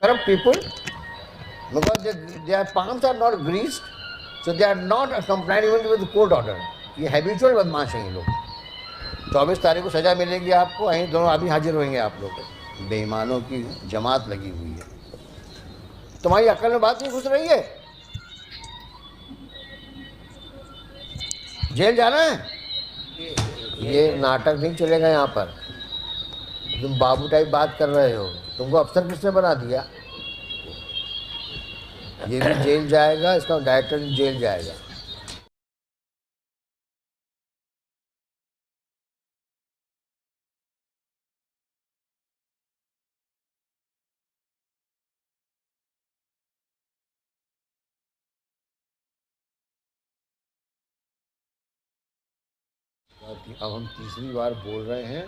corrupt people because their palms are not greased, so they are not compliant even with the court order. ये habitual बदमाश हैं ये लोग। 24 तारीख को सजा मिलेगी आपको, वहीं दोनों अभी हाजिर होंगे आप लोग। बेईमानों की जमात लगी हुई है। तुम्हारी अक्ल में बात नहीं घुस रही है? जेल जाना है? ये नाटक नहीं चलेगा यहाँ पर। तुम बाबू टाइप बात कर रहे हो, तुमको अफसर किसने बना दिया? ये भी जेल जाएगा, इसका डायरेक्टर भी जेल जाएगा। अब हम तीसरी बार बोल रहे हैं,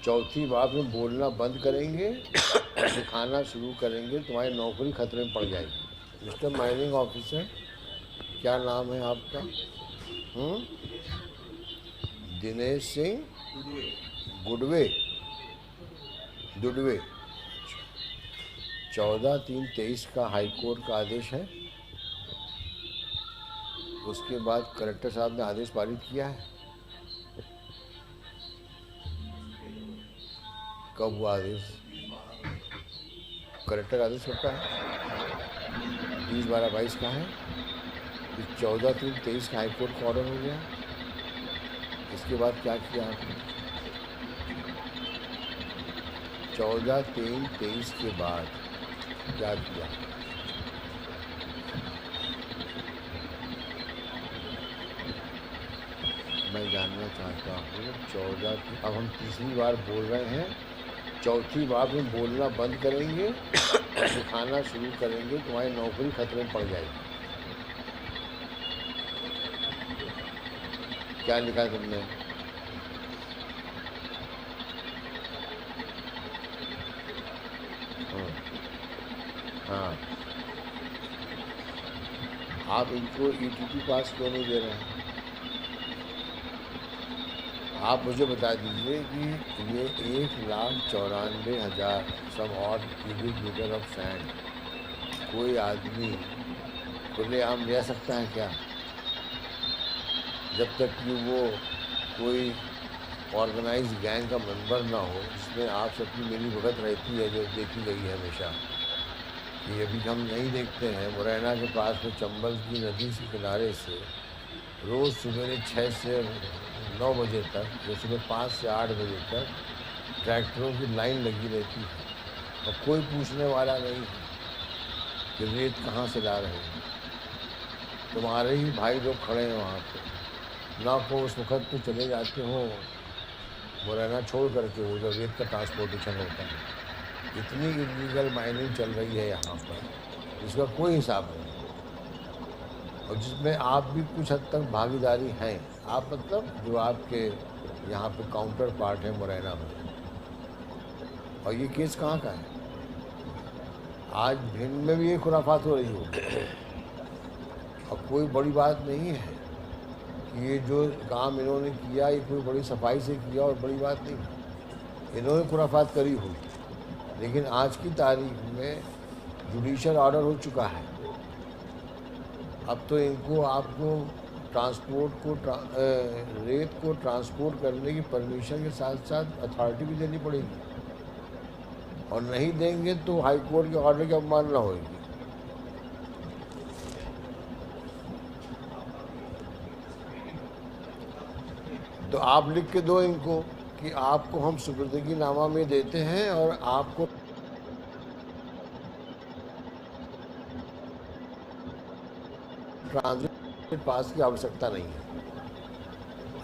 चौथी बार में बोलना बंद करेंगे, सिखाना शुरू करेंगे, तुम्हारी नौकरी खतरे में पड़ जाएगी। मिस्टर माइनिंग ऑफिसर, क्या नाम है आपका? दिनेश सिंह गुडवे, दुडवे। 14/3/23 का हाई कोर्ट का आदेश है। उसके बाद कलेक्टर साहब ने आदेश पारित किया है। कब हुआ आदेश? कलेक्टर का आदेश होता है 20/12/22 का है। 14/3/23 का हाई कोर्ट का ऑर्डर हो गया। इसके बाद क्या किया आपने? 14/3/23 के बाद क्या किया? मैं जानना चाहता हूँ। 14, अब हम तीसरी बार बोल रहे हैं, चौथी बार में बोलना बंद करेंगे, सिखाना शुरू करेंगे, तुम्हारी नौकरी खतरे में पड़ जाएगी। क्या लिखा तुमने? हाँ, आप इनको ETT पास क्यों नहीं दे रहे हैं? आप मुझे बता दीजिए कि ये 1,94,000 some odd cubic metre of sand कोई आदमी खुलेआम ले सकता है क्या? जब तक कि वो कोई ऑर्गेनाइज गैंग का मेंबर ना हो, जिसमें आप सबकी मिली भगत रहती है, जो देखी गई है हमेशा। ये अभी हम नहीं देखते हैं, मुरैना के पास में चंबल की नदी के किनारे से रोज़ सुबह 6 से 9 बजे तक, या सुबह 5 से 8 बजे तक ट्रैक्टरों की लाइन लगी रहती है और कोई पूछने वाला नहीं है कि रेत कहाँ से ला रहे हैं। तुम्हारे ही भाई लोग खड़े हैं वहाँ पे, ना को उस वक्त तो चले जाते हो मुरैना छोड़ करके, वो जो रेत का ट्रांसपोर्टेशन होता है। इतनी इलीगल माइनिंग चल रही है यहाँ पर, इसका कोई हिसाब नहीं, और जिसमें आप भी कुछ हद तक भागीदारी हैं। आप मतलब जो आपके यहाँ पे काउंटर पार्ट है मुरैना में। और ये केस कहाँ का है? आज भिंड में भी ये खुराफात हो रही हो, और कोई बड़ी बात नहीं है कि ये जो काम इन्होंने किया ये कोई बड़ी सफाई से किया और बड़ी बात नहीं। इन्होंने खुराफात करी हो, लेकिन आज की तारीख में जुडिशल ऑर्डर हो चुका है। अब तो इनको आपको ट्रांसपोर्ट को रेत को ट्रांसपोर्ट करने की परमिशन के साथ साथ अथॉरिटी भी देनी पड़ेगी, और नहीं देंगे तो हाई कोर्ट के ऑर्डर की अवमानना होगी। तो आप लिख के दो इनको कि आपको हम सुपुर्दगी नामा में देते हैं और आपको ट्रांजिट पास की आवश्यकता नहीं है।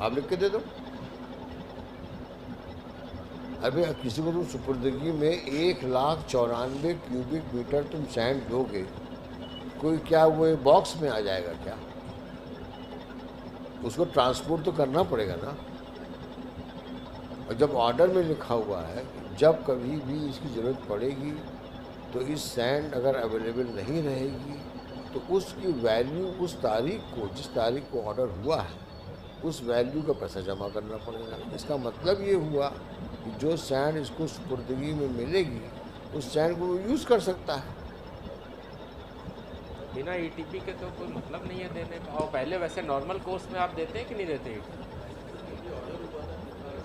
आप लिख के दे दो। अभी किसी को तुम सुपुर्दगी में 1,94,000 क्यूबिक मीटर तुम सैंड दोगे, कोई क्या वो बॉक्स में आ जाएगा क्या? उसको ट्रांसपोर्ट तो करना पड़ेगा ना। और जब ऑर्डर में लिखा हुआ है जब कभी भी इसकी ज़रूरत पड़ेगी तो इस सैंड अगर अवेलेबल नहीं रहेगी तो उसकी वैल्यू उस तारीख को, जिस तारीख को ऑर्डर हुआ है, उस वैल्यू का पैसा जमा करना पड़ेगा। इसका मतलब ये हुआ कि जो सैंड इसको सुपुर्दगी में मिलेगी उस सैंड को यूज़ कर सकता है। बिना ईटीपी के तो कोई मतलब नहीं है देने का। और पहले वैसे नॉर्मल कोर्स में आप देते हैं कि नहीं देते ETP?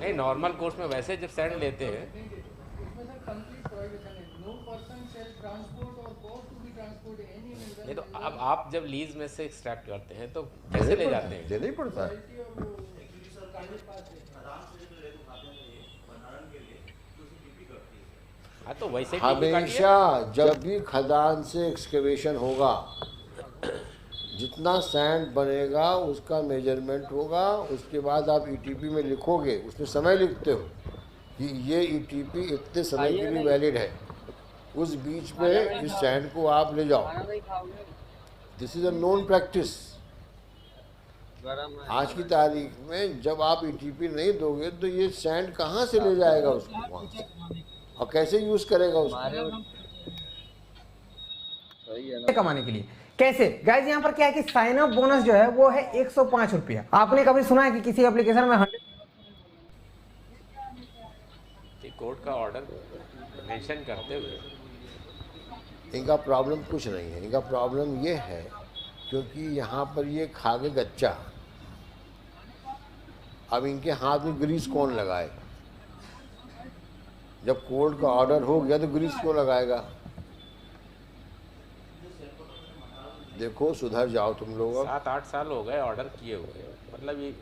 नहीं, नॉर्मल कोर्स में वैसे जब सैंड लेते हैं उसमें सर कंप्लीट प्रोहिबिशन है, नो पर्सन शैल ट्रांसपोर्ट और cause to be transport any mineral. नहीं, तो अब आप जब लीज में से एक्सट्रैक्ट करते हैं तो कैसे ले जाते हैं? देना ही पड़ता है। हाँ, तो वैसे हमेशा जब भी खदान से एक्सकेवेशन होगा, जितना सैंड बनेगा उसका मेजरमेंट होगा, उसके बाद आप ईटीपी में लिखोगे, उसमें समय लिखते हो कि ये ईटीपी इतने समय के लिए वैलिड है, उस बीच में इस सैंड को आप ले जाओ। This is a known practice. आज की तारीख में जब आप ईटीपी नहीं दोगे तो ये सैंड कहाँ से ले जाएगा उसको वहाँ से, और कैसे यूज करेगा उसको कमाने के लिए। कैसे गाइस, यहाँ पर क्या है कि साइन अप बोनस जो है वो है 105 रुपया। आपने कभी सुना है कि किसी एप्लीकेशन में 100 कोर्ट का ऑर्डर मेंशन करते हुए? इनका प्रॉब्लम कुछ नहीं है। इनका प्रॉब्लम ये है क्योंकि यहाँ पर ये खा के गच्चा, अब इनके हाथ में ग्रीस कौन लगाए? जब कोर्ट का ऑर्डर हो गया तो ग्रीस क्यों लगाएगा? देखो, सुधर जाओ तुम लोग। 7-8 साल हो गए ऑर्डर किए हुए, मतलब ये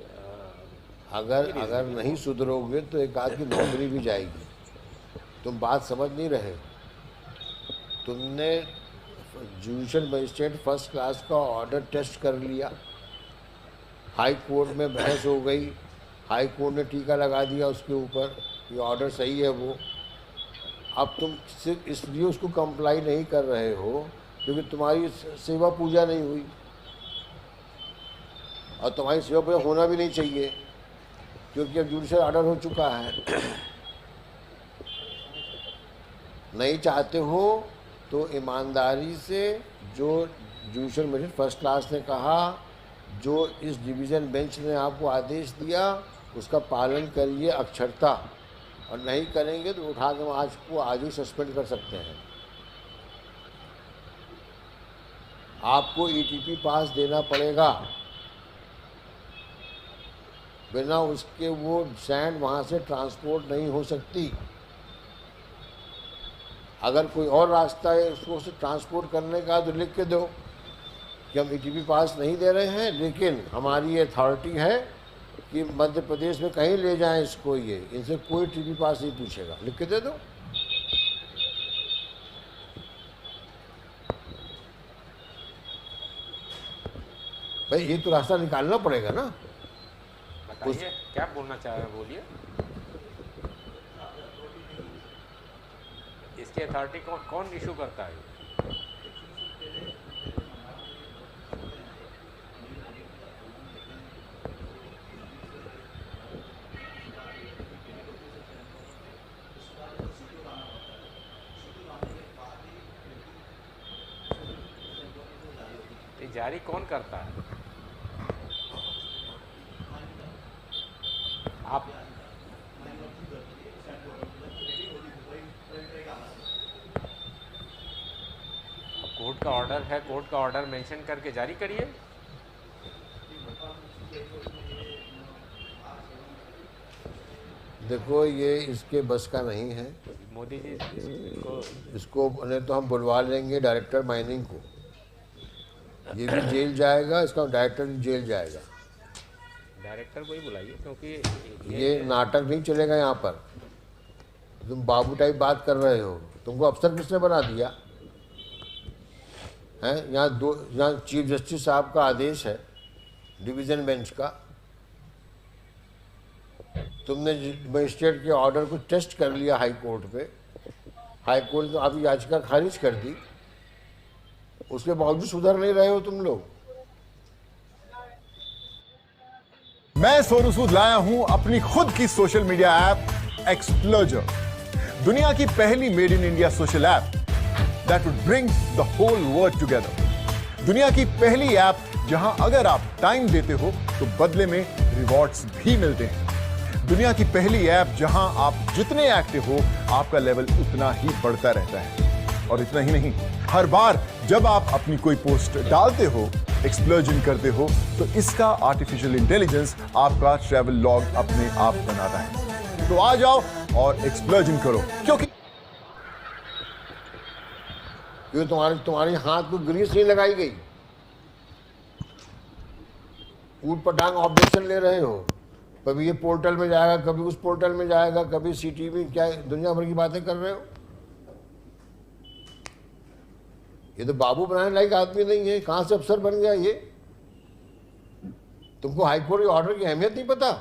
अगर नहीं सुधरोगे तो एक आध की नौकरी भी जाएगी। तुम बात समझ नहीं रहे। तुमने जुडिशल मजिस्ट्रेट फर्स्ट क्लास का ऑर्डर टेस्ट कर लिया, हाई कोर्ट में बहस हो गई, हाई कोर्ट ने टीका लगा दिया उसके ऊपर, ये ऑर्डर सही है वो। अब तुम सिर्फ इसलिए उसको कंप्लाई नहीं कर रहे हो क्योंकि तुम्हारी सेवा पूजा नहीं हुई, और तुम्हारी सेवा पूजा होना भी नहीं चाहिए क्योंकि अब जुडिशल ऑर्डर हो चुका है। नहीं चाहते हो तो ईमानदारी से, जो जुडिशल मजिस्ट्रेट फर्स्ट क्लास ने कहा, जो इस डिवीज़न बेंच ने आपको आदेश दिया, उसका पालन करिए अक्षरता, और नहीं करेंगे तो उठा के आज ही सस्पेंड कर सकते हैं। आपको ईटीपी पास देना पड़ेगा, बिना उसके वो सैंड वहाँ से ट्रांसपोर्ट नहीं हो सकती। अगर कोई और रास्ता है उसको से ट्रांसपोर्ट करने का तो लिख के दो कि हम ईटीपी पास नहीं दे रहे हैं, लेकिन हमारी ये अथॉरिटी है कि मध्य प्रदेश में कहीं ले जाएं इसको, ये इनसे कोई टीपी पास नहीं पूछेगा, लिख के दे दो। भाई ये तो रास्ता निकालना पड़ेगा ना। बताइए क्या बोलना चाह रहे हैं, बोलिए। इसकी अथॉरिटी कौन इशू करता है? ये जारी कौन करता है? आप कोर्ट का ऑर्डर है, कोर्ट का ऑर्डर मेंशन करके जारी करिए। देखो, ये इसके बस का नहीं है। मोदी जी इसको नहीं तो हम बुलवा लेंगे डायरेक्टर माइनिंग को, ये भी जेल जाएगा, इसका डायरेक्टर भी जेल जाएगा। डायरेक्टर को ही बुलाइए, क्योंकि ये नाटक नहीं चलेगा यहाँ पर। तुम बाबू टाइप बात कर रहे हो, तुमको अफसर किसने बना दिया है? यहाँ चीफ जस्टिस साहब का आदेश है डिवीज़न बेंच का। तुमने मजिस्ट्रेट के ऑर्डर को टेस्ट कर लिया हाई कोर्ट पे, हाई कोर्ट ने तो आपकी याचिका खारिज कर दी, उसके बावजूद सुधर नहीं रहे हो तुम लोग। मैं सोनू सूद लाया हूं अपनी खुद की सोशल मीडिया ऐप एक्सप्लोजर, दुनिया की पहली made in India social app that would bring the whole world together. दुनिया की पहली ऐप जहां अगर आप टाइम देते हो तो बदले में रिवॉर्ड्स भी मिलते हैं। दुनिया की पहली ऐप जहां आप जितने एक्टिव हो आपका लेवल उतना ही बढ़ता रहता है। और इतना ही नहीं, हर बार जब आप अपनी कोई पोस्ट डालते हो, एक्सप्लोजन करते हो, तो इसका आर्टिफिशियल इंटेलिजेंस आपका ट्रैवल लॉग अपने आप बनाता है। तो आ जाओ और एक्सप्लोजन करो, क्योंकि तुम्हारे हाथ को ग्रीस नहीं लगाई गई। ऊट पटांग ऑब्जेक्शन ले रहे हो, कभी ये पोर्टल में जाएगा, कभी उस पोर्टल में जाएगा, कभी सिटी में, क्या दुनिया भर की बातें कर रहे हो। ये तो बाबू बनाने लायक आदमी नहीं है, कहां से अफसर बन गया ये। तुमको हाईकोर्ट के ऑर्डर की अहमियत नहीं पता।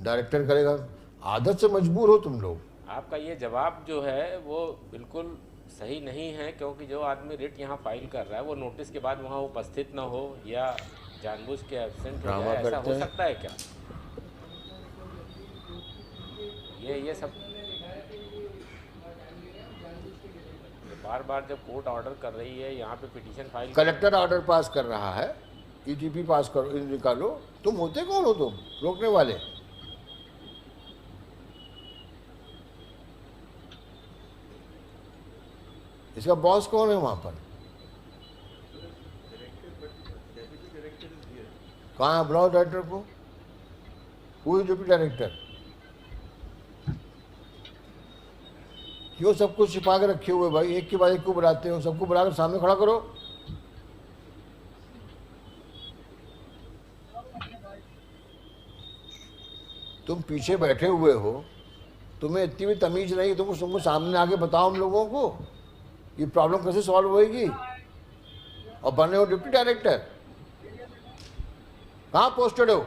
डायरेक्टर करेगा, आदत से मजबूर हो तुम लोग। आपका ये जवाब जो है वो बिल्कुल सही नहीं है, क्योंकि जो आदमी रिट यहाँ फाइल कर रहा है वो नोटिस के बाद वहाँ उपस्थित ना हो या जानबूझ के एब्सेंट हो ड्रामा जाए, ऐसा करते हो हैं। सकता है क्या? ये सब बार बार जब कोर्ट ऑर्डर कर रही है, यहाँ पे petition file, collector order pass कर रहा है, ईटीपी पास करो, निकालो। तुम होते कौन हो तुम रोकने वाले? इसका बॉस कौन है वहां पर? कहाँ है? बुलाओ डायरेक्टर को। Who is deputy director? क्यों सब कुछ छिपा के रखे हुए भाई? एक के बाद एक को बुलाते हो, सबको बुलाकर सामने खड़ा करो। तुम पीछे बैठे हुए हो, तुम्हें इतनी भी तमीज नहीं, तुमको सामने आके बताओ हम लोगों को ये प्रॉब्लम कैसे सॉल्व होएगी। और बने हो डिप्टी डायरेक्टर, कहाँ पोस्टेड हो?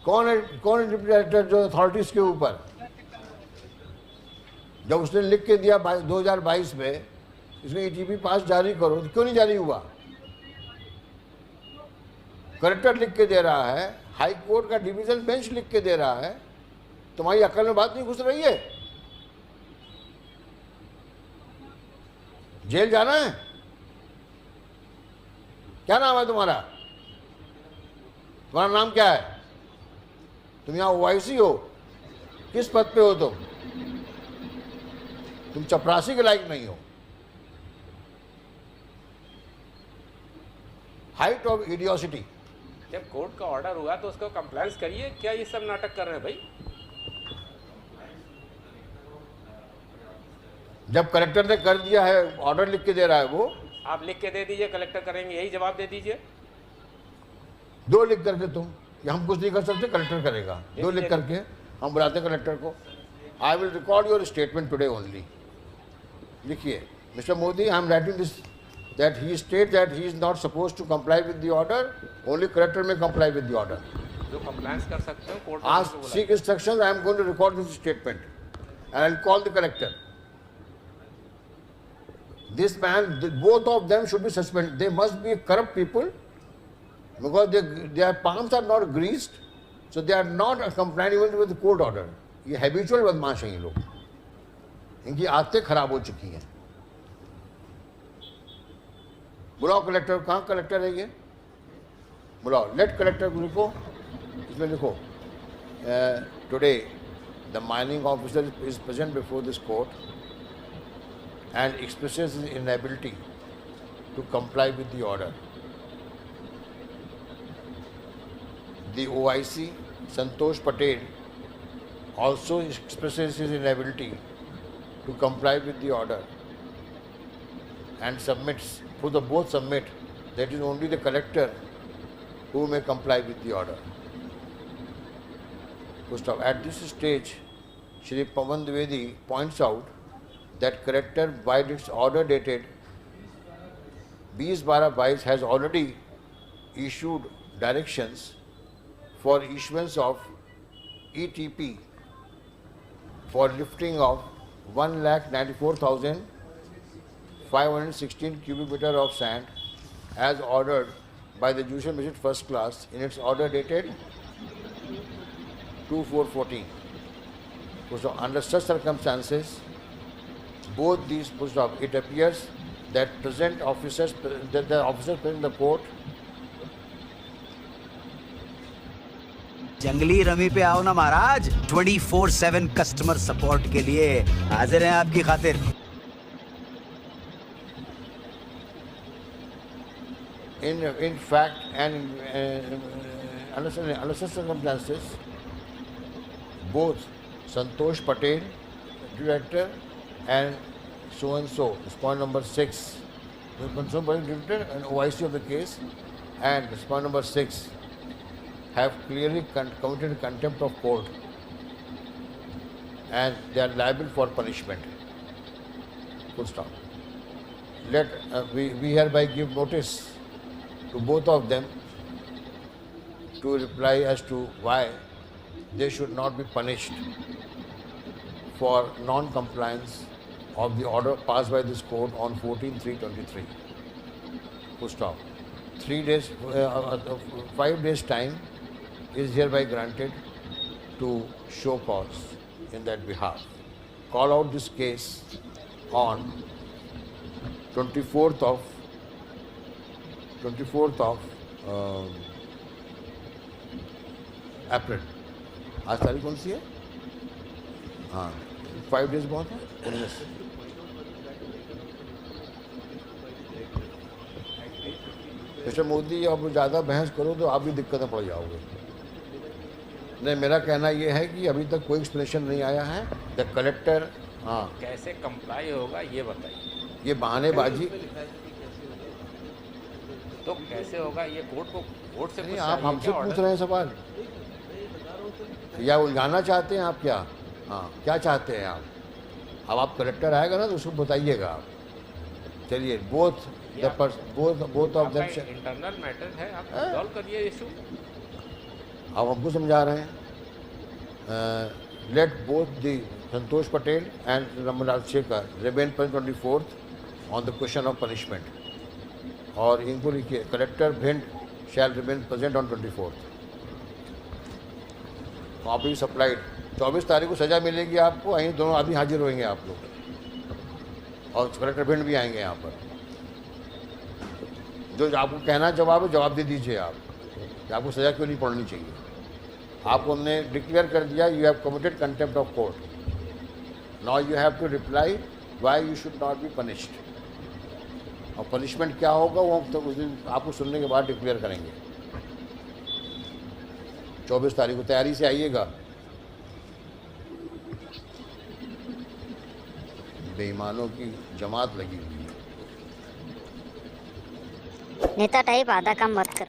कौन है डिप्टी डायरेक्टर जो अथॉरिटीज के ऊपर? जब उसने लिख के दिया 2022 में इसमें ईटीपी पास जारी करो, तो क्यों नहीं जारी हुआ? कलेक्टर लिख के दे रहा है, हाई कोर्ट का डिवीजन बेंच लिख के दे रहा है, तुम्हारी अकल में बात नहीं घुस रही है? जेल जाना है? क्या नाम है तुम्हारा? तुम्हारा नाम क्या है? तुम यहाँ ओआईसी हो? किस पद पे हो तुम? तुम चपरासी के लायक नहीं हो। Height of इडियोसिटी। जब कोर्ट का ऑर्डर हुआ तो उसको कंप्लायंस करिए, क्या ये सब नाटक कर रहे हैं भाई? जब कलेक्टर ने कर दिया है, ऑर्डर लिख के दे रहा है वो, आप लिख के दे दीजिए, कलेक्टर करेंगे, यही जवाब दे दीजिए। दो लिख करके तुम, हम कुछ नहीं कर सकते, कलेक्टर करेगा। दो लिख करके हम बुलाते हैं कलेक्टर को। I will record your statement today only. लिखिए, mister Modi, I am writing this that he states that he is not supposed to comply with the order, only collector may comply with the order. जो compliance कर सकते हो court Ask, seek instructions, I am going to record this statement and I will call the collector. This man, both of them should be suspended. They must be corrupt people because their palms are not greased, so they are not complying even with the court order. ये habitual बदमाश हैं ये लोग, इनकी आदतें खराब हो चुकी हैं। बुलाओ कलेक्टर। कहाँ कलेक्टर है ये? बुलाओ। लेट कलेक्टर को लिखो, इसमें लिखो, today the mining officer is present before this court and expresses his inability to comply with the order. The OIC Santosh Patel also expresses his inability to comply with the order and submits, who the both submit, that is only the collector who may comply with the order. At this stage, Shri Pavan Dwivedi points out that collector by its order dated 20/12 has already issued directions for issuance of ETP for lifting of 1,94,516 cubic meter of sand as ordered by the Judicial Magistrate First Class in its order dated 2/4/14. So under such circumstances, both these, it appears that the officers present in the court जंगली rummy पे आओ ना महाराज, 24/7 customer support के लिए हाजिर हैं आपकी खातिर। In fact and under such circumstances, both Santosh Patel, director, and so, it's point number 6, the concerned party director and OIC of the case, and it's point number 6, have clearly committed contempt of court, and they are liable for punishment. Full stop. We hereby give notice to both of them to reply as to why they should not be punished for non-compliance of the order passed by this court on 14/3/23. Full stop. 5 days time is hereby granted to show cause in that behalf. Call out this case on 24th of अप्रैल। आज तारीख कौन सी है? हाँ, 5 days बहुत है। 19 mister Modi, अब ज़्यादा बहस करो तो आप भी दिक्कत में पड़ जाओगे। नहीं, मेरा कहना ये है कि अभी तक कोई एक्सप्लेनेशन नहीं आया है। द कलेक्टर, हाँ, कैसे कंप्लाई होगा ये बताइए। ये बहानेबाजी। तो कैसे होगा ये कोर्ट से नहीं, कुछ आप चाहिए हमसे क्या पूछ order? रहे हैं सवाल या उलझाना चाहते हैं आप? क्या, हाँ, क्या चाहते हैं आप? अब आप कलेक्टर आएगा ना तो उसको बताइएगा आप। चलिए, both of them. Internal matter है, आप सॉल्व करिए इशू। आप हमको समझा रहे हैं। Let both the Santosh Patel and Raman Shekhar remain 24th on the question of punishment, और इनको लिखिए collector Bhind shall remain present on 24th। Copy supplied. 24 तारीख को सज़ा मिलेगी आपको। यहीं दोनों आदमी हाजिर होंगे आप लोग, और कलेक्टर भिंड भी आएंगे यहाँ पर। जो आपको कहना जवाब है, जवाब दे दीजिए आप कि आपको सज़ा क्यों नहीं पड़नी चाहिए। आपको हमने डिक्लेयर कर दिया you have committed contempt of court. Now you have to reply why you should not be punished, और पनिशमेंट क्या होगा वो हम तो उस दिन आपको सुनने के बाद डिक्लेयर करेंगे। 24 तारीख को तैयारी से आइएगा। बेईमानों की जमात लगी हुई है। नेता टाइप आधा काम मत कर।